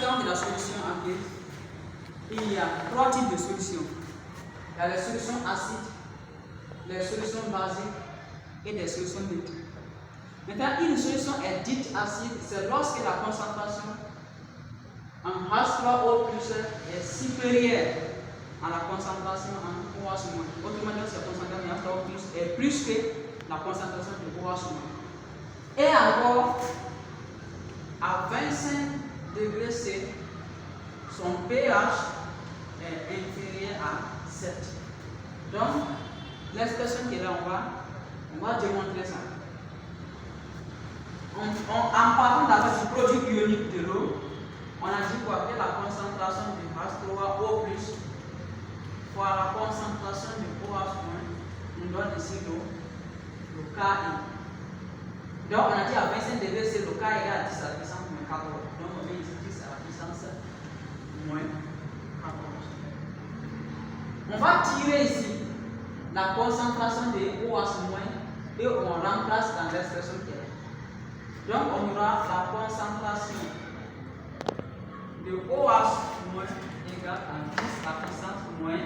donc de la solution aqueuse, il y a 3 types de solutions. Il y a les solutions acides, les solutions basiques et des solutions neutres. Maintenant, une solution est dite acide, c'est lorsque la concentration en H3O+ est supérieure à la concentration en OH-. Autrement dit, la concentration en H3O+ est plus que la concentration de OH-. Et encore, à 25 degrés C, son pH est inférieur à 7. Donc, l'expression qui est là, on va démontrer ça. En partant d'abord du produit ionique de l'eau, on a dit quoi? Que la concentration de H3O+ fois la concentration de OH-, on donne ici le KI. Donc on a dit à 25 degrés, c'est le KI égale à 10 à la puissance moins 14. Donc on met ici 10 à la puissance moins 14. On va tirer ici la concentration de OH- et on remplace dans l'expression qui est là. Donc on aura la concentration de OH- égale à 10 à la puissance moins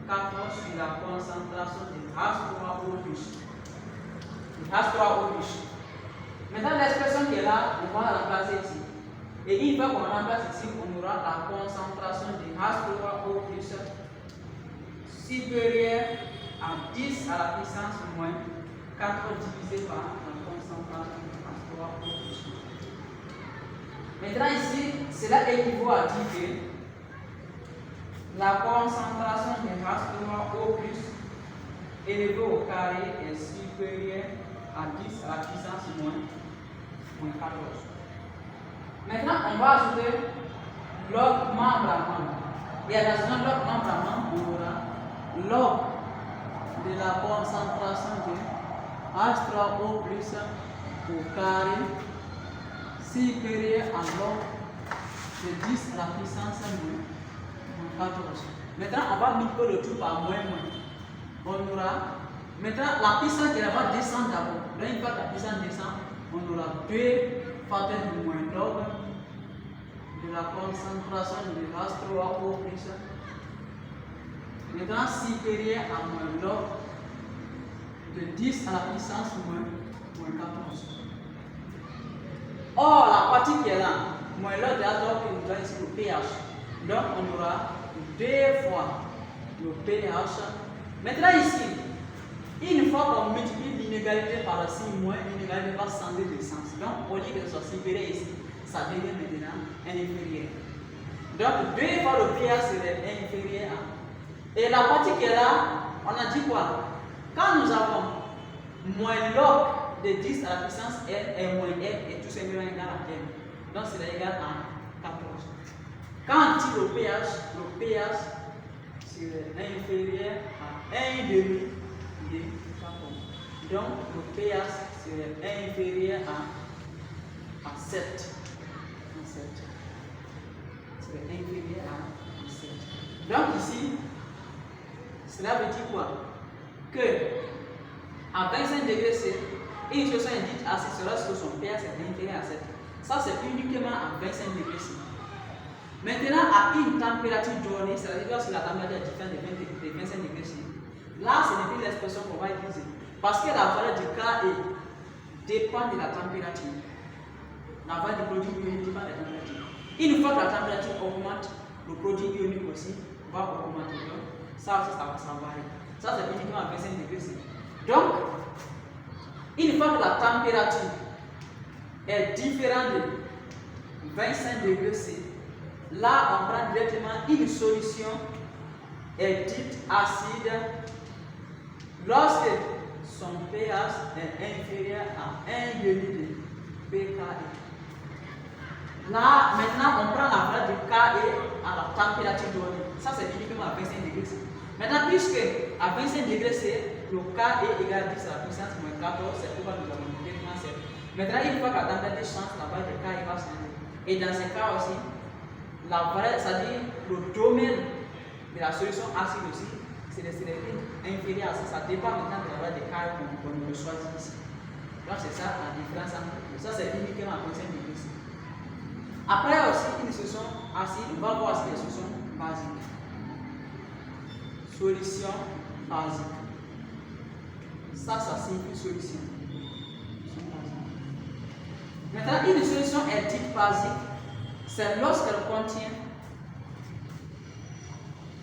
14 sur la concentration de H3O+. H3O+. Maintenant l'expression qui est là, on va la remplacer ici. Et une fois qu'on remplace ici, on aura la concentration de H3O+ supérieure à 10 à la puissance moins 4 divisé par la concentration de H3O+. Maintenant ici, cela équivaut à dire que la concentration de H3O+ élevée au carré est supérieure à 10 à la puissance moins 14. Maintenant, on va ajouter log membre à membre. Et en ajoutant log membre à membre, on aura log de la concentration de H3O+ au carré supérieur à log de 10 à la puissance moins 14. Maintenant, on va multiplier le tout par moins. On aura, maintenant, la puissance qui va descendre d'abord. Donc, une fois que la puissance descend, on aura 2 facteurs de moins log de la concentration de H3O+, maintenant supérieur à moins log de 10 à la puissance moins 14. Or, la partie qui est là, moins log de H3O+, nous donne ici le pH. Donc, on aura 2 fois le pH. Maintenant, ici, une fois qu'on multiplie l'inégalité par le signe moins, l'inégalité va changer de sens. Donc, au lieu que ce soit supérieur ici, ça devient maintenant inférieur. Donc, 2 fois le pH serait inférieur à. Et la partie qui est là, on a dit quoi? Quand nous avons moins log de 10 à la puissance n et moins n est tout simplement égal à n. Donc, c'est égal à 14. Quand on tire le pH serait inférieur à 1,5 de 14. Donc, le pH serait inférieur à 7. Serait inférieur à 7. Donc, ici, cela veut dire quoi? Que à 25 degrés C, une solution est dite acide sera lorsque son pH est inférieur à 7. Ça, c'est uniquement à 25 degrés C. Maintenant, à une température donnée, c'est-à-dire lorsque la température est différente de 25 degrés C, là, ce n'est plus l'expression qu'on va utiliser. Parce que la valeur du KE dépend de la température. La valeur du produit ionique dépend de la température. Une fois que la température augmente, le produit ionique aussi va augmenter. Donc, ça aussi, ça varie. Ça, c'est uniquement à 25 degrés C. Donc, une fois que la température est différente de 25 degrés C, là, on prend directement une solution est dite acide lorsque son pH est inférieur à 1,5 de pKi. Là, maintenant, on prend la valeur de Ki à la température donnée. Ça, c'est uniquement à 25 degrés C. Maintenant, puisque à 25 degrés C, le Ki égale 10 à la puissance moins 14, c'est pourquoi nous avons directement 7. Maintenant, une fois que la température change, la valeur de Ki va changer. Et dans ce cas aussi, la valeur, c'est-à-dire le domaine de la solution acide aussi, c'est inférieur à ça. Ça dépend maintenant de la valeur de Ki qu'on choisit ici. Donc, c'est ça la différence entre les deux. Ça, c'est uniquement à 25 degrés C. Après aussi une solution acide, on va voir aussi les solutions basiques. Solution basique. Ça signifie solution. Maintenant, une solution est dite basique, c'est lorsqu'elle contient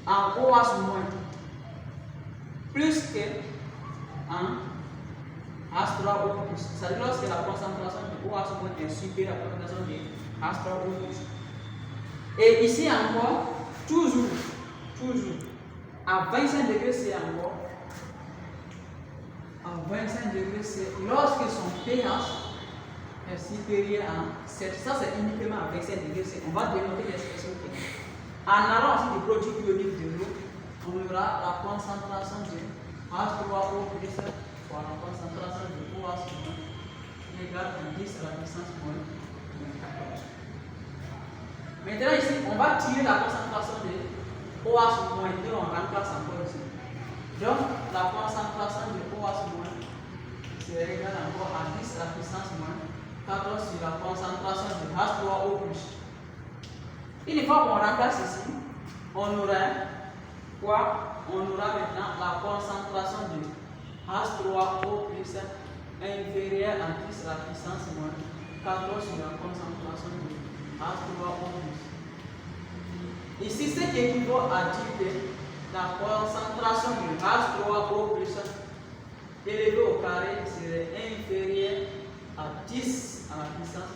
un OH- plus que un H3O+. C'est-à-dire lorsque la concentration de OH- est supérieure à la concentration de H3O+. Et ici encore, toujours, à 25 degrés C encore, à 25 degrés C, lorsque son pH est supérieur à 7, ça c'est uniquement à 27 degrés C. On va démontrer l'expression qui est. En allant aussi du produit ionique de l'eau, on aura la concentration de H3O plus fois la concentration de OH- égale à 10 à la puissance moins 14. Maintenant ici, on va tirer la concentration de OH- et on remplace encore ici. Donc la concentration de OH- c'est égal encore à 10 à la puissance moins 14 sur la concentration de H3O+. Une fois qu'on remplace ici, on aura quoi? On aura maintenant la concentration de H3O+ inférieure à 10 à la puissance moins 14 sur la concentration de H3O+. Ici, ce qui équivaut à dire que la concentration de H3O+ élevée au carré serait inférieure à 10 à la puissance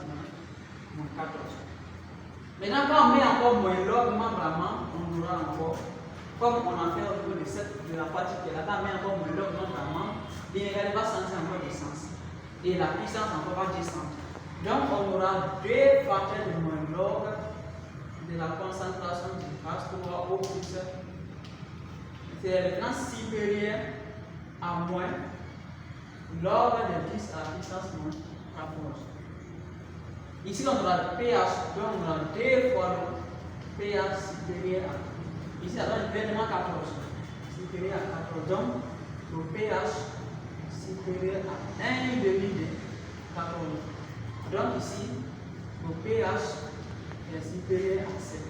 moins 14. Maintenant, quand on met encore moins log membre à membre, on aura encore, comme on a fait au niveau de la partie qui est là, quand on met encore moins log membre à membre, l'inégalité va changer encore de sens. Et la puissance encore va descendre. Donc, on aura deux facteurs de moins log de la concentration du H3O+. C'est maintenant supérieur à moins log de 10 à la puissance moins 14. Ici, on aura le pH, donc on aura 2 fois le pH supérieur à. Ici, ça donne exactement 14. Supérieur à 14. Donc, le pH supérieur à 1,5 de 14. Donc, ici, le pH est supérieur à 7.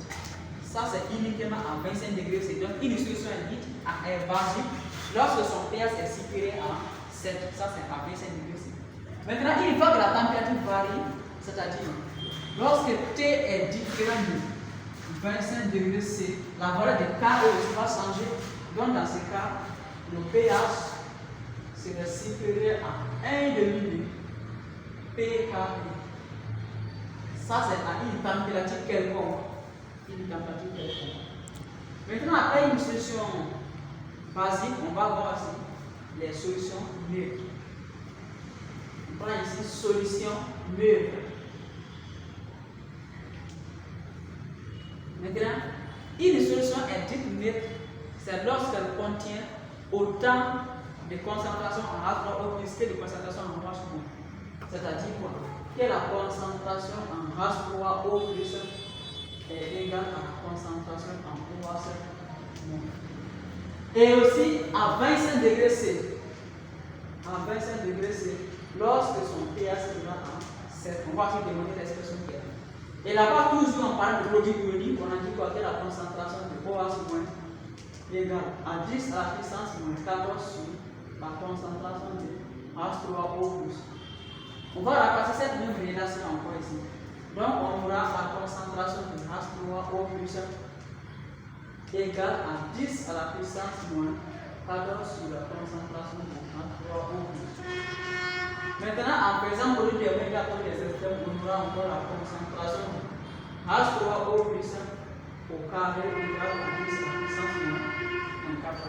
Ça, c'est uniquement à 25 degrés C. Donc, une solution est dite à air basique lorsque son pH est supérieur à 7. Ça, c'est à 25 degrés C. Maintenant, une fois que la température varie, c'est-à-dire lorsque T est différent de 25 degrés C, la valeur de KO va changer. Donc, dans ce cas, le pH serait supérieur à 1,5 de pK. Ça, c'est à une température quelconque. Maintenant, après une solution basique, on va voir ici les solutions neutres. On prend ici solution neutre. Maintenant, une solution est dite neutre, c'est lorsqu'elle contient autant de concentration en H3O+ que de concentration en OH-. C'est-à-dire quoi? Que la concentration en H3O+ est égale à la concentration en OH-. Et aussi à 25 degrés C. À 25 degrés C, lorsque son pH sera à 7, on va aussi démontrer l'expression qui est là. Et là-bas, toujours en parlant de produit ionique, on a dit quoi? Que la concentration de OH- égale à 10 à la puissance moins 14 sur la concentration de H3O+. On va remplacer cette même relation encore ici. Donc, on aura la concentration de H3O+ égale à 10 à la puissance moins 14 sur la concentration de H3O+. Maintenant, en faisant produit de oméga pour les systèmes, on aura encore la concentration de H3O+ au carré égale à 10 à la puissance moins 14.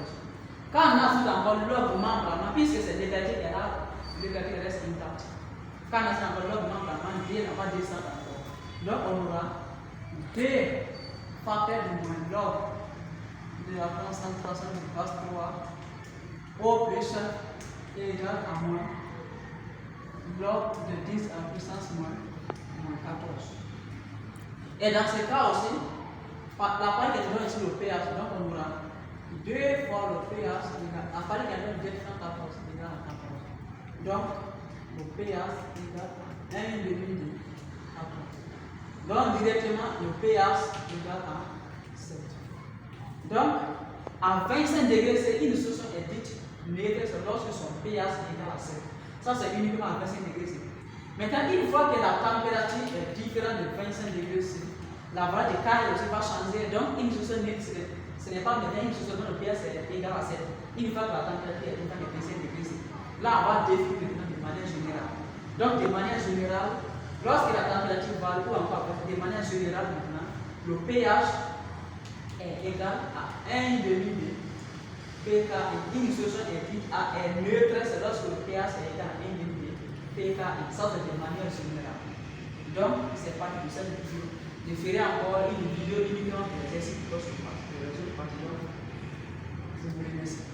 Quand on ajoute encore log membre à membre, puisque c'est négatif, le négatif reste intact. Quand on ajoute encore log membre à membre, on va descendre encore. Donc, on aura 2 facteurs de moins log de la concentration de H3O+ égale à moins log de 10 à la puissance moins 14. Et dans ce cas aussi, la part qui est donnée ici le pH, donc on aura 2 fois le pH égale, la part qui est donnée 214 égale à 14. Donc, le pH égale à 1,5 de 14. Donc, directement, le pH égale à 7. Donc, à 25 degrés C, une solution est dite neutre lorsque son pH est égal à 7. Ça, c'est uniquement à 25 degrés C. Maintenant, une fois que la température est différente de 25 degrés C, la valeur de K aussi va changer. Donc, une solution neutre, ce n'est pas maintenant une solution dont le pH est égal à 7. Une fois que la température est égal à 25 degrés C. Là, on va définir maintenant de manière générale. Donc, de manière générale, lorsque la température varie, ou encore de manière générale maintenant, le pH est égal à 1,5 de pK. Une solution est dite est neutre, c'est lorsque le pH est égal à 1,5 de pK. Ça, c'est de manière générale. Donc, c'est pas de cette vidéo. Je ferai encore une vidéo uniquement pour l'exercice de résoudre particulièrement. Je vous remercie.